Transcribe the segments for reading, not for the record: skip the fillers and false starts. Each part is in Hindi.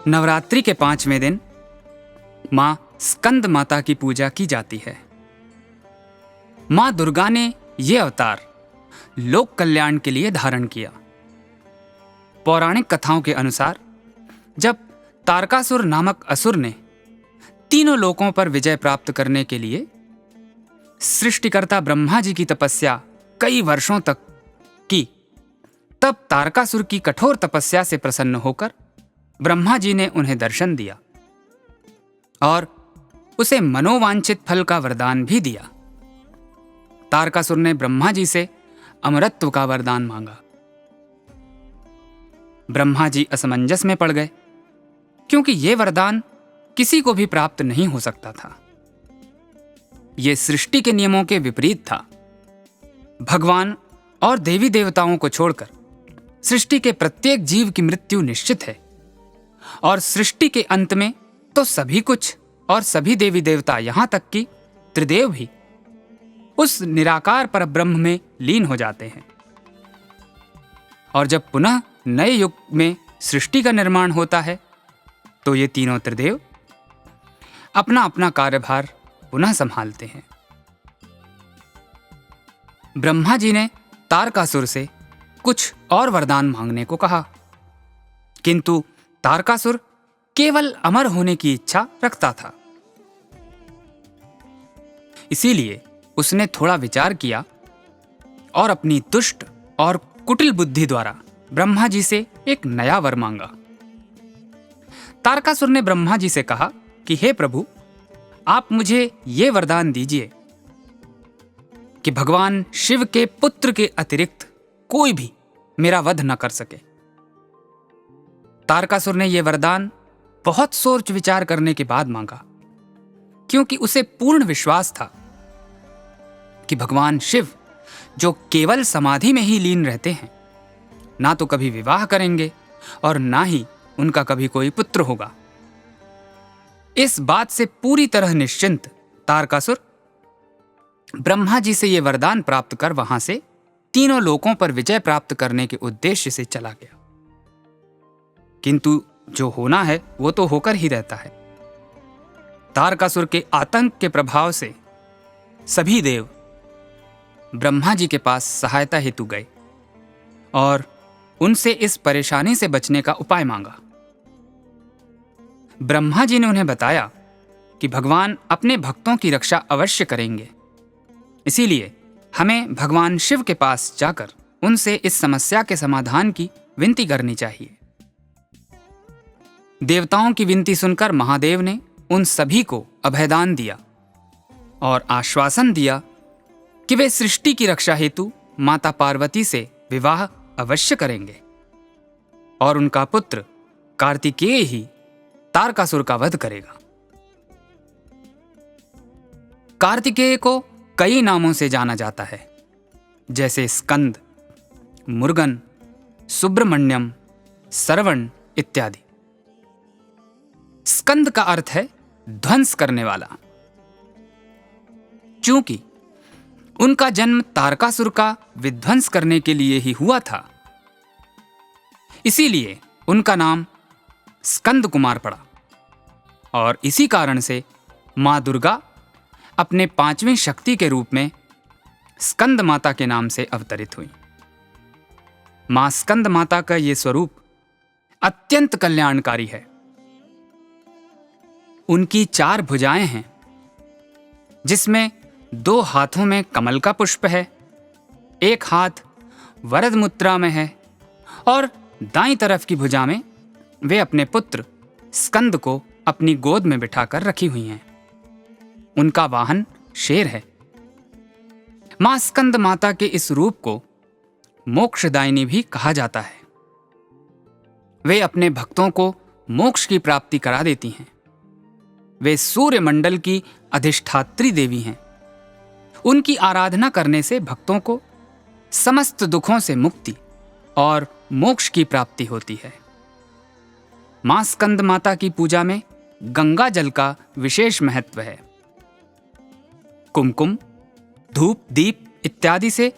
नवरात्रि के 5वें दिन मां स्कंद माता की पूजा की जाती है। मां दुर्गा ने यह अवतार लोक कल्याण के लिए धारण किया। पौराणिक कथाओं के अनुसार जब तारकासुर नामक असुर ने तीनों लोकों पर विजय प्राप्त करने के लिए सृष्टिकर्ता ब्रह्मा जी की तपस्या कई वर्षों तक की, तब तारकासुर की कठोर तपस्या से प्रसन्न होकर ब्रह्मा जी ने उन्हें दर्शन दिया और उसे मनोवांछित फल का वरदान भी दिया। तारकासुर ने ब्रह्मा जी से अमरत्व का वरदान मांगा। ब्रह्मा जी असमंजस में पड़ गए, क्योंकि यह वरदान किसी को भी प्राप्त नहीं हो सकता था। यह सृष्टि के नियमों के विपरीत था। भगवान और देवी देवताओं को छोड़कर सृष्टि के प्रत्येक जीव की मृत्यु निश्चित है, और सृष्टि के अंत में तो सभी कुछ और सभी देवी देवता, यहां तक कि त्रिदेव भी उस निराकार परब्रह्म में लीन हो जाते हैं। और जब पुनः नए युग में सृष्टि का निर्माण होता है, तो ये तीनों त्रिदेव अपना अपना कार्यभार पुनः संभालते हैं। ब्रह्मा जी ने तारकासुर से कुछ और वरदान मांगने को कहा, किंतु तारकासुर केवल अमर होने की इच्छा रखता था। इसीलिए उसने थोड़ा विचार किया और अपनी दुष्ट और कुटिल बुद्धि द्वारा ब्रह्मा जी से एक नया वर मांगा। तारकासुर ने ब्रह्मा जी से कहा कि हे प्रभु, आप मुझे यह वरदान दीजिए कि भगवान शिव के पुत्र के अतिरिक्त कोई भी मेरा वध न कर सके। तारकासुर ने यह वरदान बहुत सोच विचार करने के बाद मांगा, क्योंकि उसे पूर्ण विश्वास था कि भगवान शिव, जो केवल समाधि में ही लीन रहते हैं, ना तो कभी विवाह करेंगे और ना ही उनका कभी कोई पुत्र होगा। इस बात से पूरी तरह निश्चिंत तारकासुर ब्रह्मा जी से यह वरदान प्राप्त कर वहां से तीनों लोकों पर विजय प्राप्त करने के उद्देश्य से चला गया। किंतु जो होना है वो तो होकर ही रहता है। तारकासुर के आतंक के प्रभाव से सभी देव ब्रह्मा जी के पास सहायता हेतु गए और उनसे इस परेशानी से बचने का उपाय मांगा। ब्रह्मा जी ने उन्हें बताया कि भगवान अपने भक्तों की रक्षा अवश्य करेंगे, इसीलिए हमें भगवान शिव के पास जाकर उनसे इस समस्या के समाधान की विनती करनी चाहिए। देवताओं की विनती सुनकर महादेव ने उन सभी को अभयदान दिया और आश्वासन दिया कि वे सृष्टि की रक्षा हेतु माता पार्वती से विवाह अवश्य करेंगे और उनका पुत्र कार्तिकेय ही तारकासुर का वध करेगा। कार्तिकेय को कई नामों से जाना जाता है, जैसे स्कंद, मुर्गन, सुब्रमण्यम, सरवण इत्यादि। स्कंद का अर्थ है ध्वंस करने वाला। चूंकि उनका जन्म तारकासुर का विध्वंस करने के लिए ही हुआ था, इसीलिए उनका नाम स्कंद कुमार पड़ा, और इसी कारण से मां दुर्गा अपने 5वीं शक्ति के रूप में स्कंद माता के नाम से अवतरित हुई। मां स्कंद माता का यह स्वरूप अत्यंत कल्याणकारी है। उनकी 4 भुजाएं हैं, जिसमें 2 हाथों में कमल का पुष्प है, एक हाथ वरद मुद्रा में है, और दाईं तरफ की भुजा में वे अपने पुत्र स्कंद को अपनी गोद में बिठाकर रखी हुई हैं। उनका वाहन शेर है। मां स्कंद माता के इस रूप को मोक्षदायिनी भी कहा जाता है। वे अपने भक्तों को मोक्ष की प्राप्ति करा देती हैं। वे सूर्य मंडल की अधिष्ठात्री देवी हैं। उनकी आराधना करने से भक्तों को समस्त दुखों से मुक्ति और मोक्ष की प्राप्ति होती है। मां स्कंद माता की पूजा में गंगा जल का विशेष महत्व है। कुमकुम, धूप, दीप इत्यादि से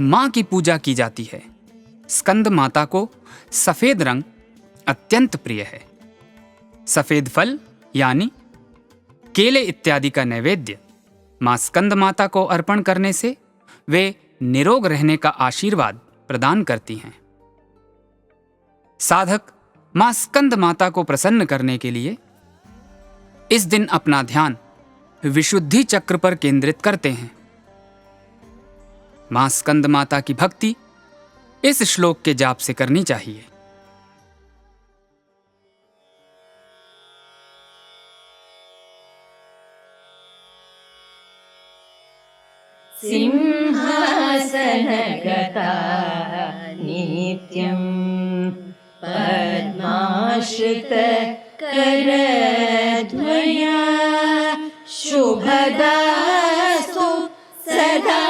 मां की पूजा की जाती है। स्कंद माता को सफेद रंग अत्यंत प्रिय है। सफेद फल यानी केले इत्यादि का नैवेद्य मां स्कंद माता को अर्पण करने से वे निरोग रहने का आशीर्वाद प्रदान करती हैं। साधक मां स्कंद माता को प्रसन्न करने के लिए इस दिन अपना ध्यान विशुद्धि चक्र पर केंद्रित करते हैं। मां स्कंद माता की भक्ति इस श्लोक के जाप से करनी चाहिए। सिंहासनगता नित्यं पद्माश्रितकरद्वया शुभदास्तु सदा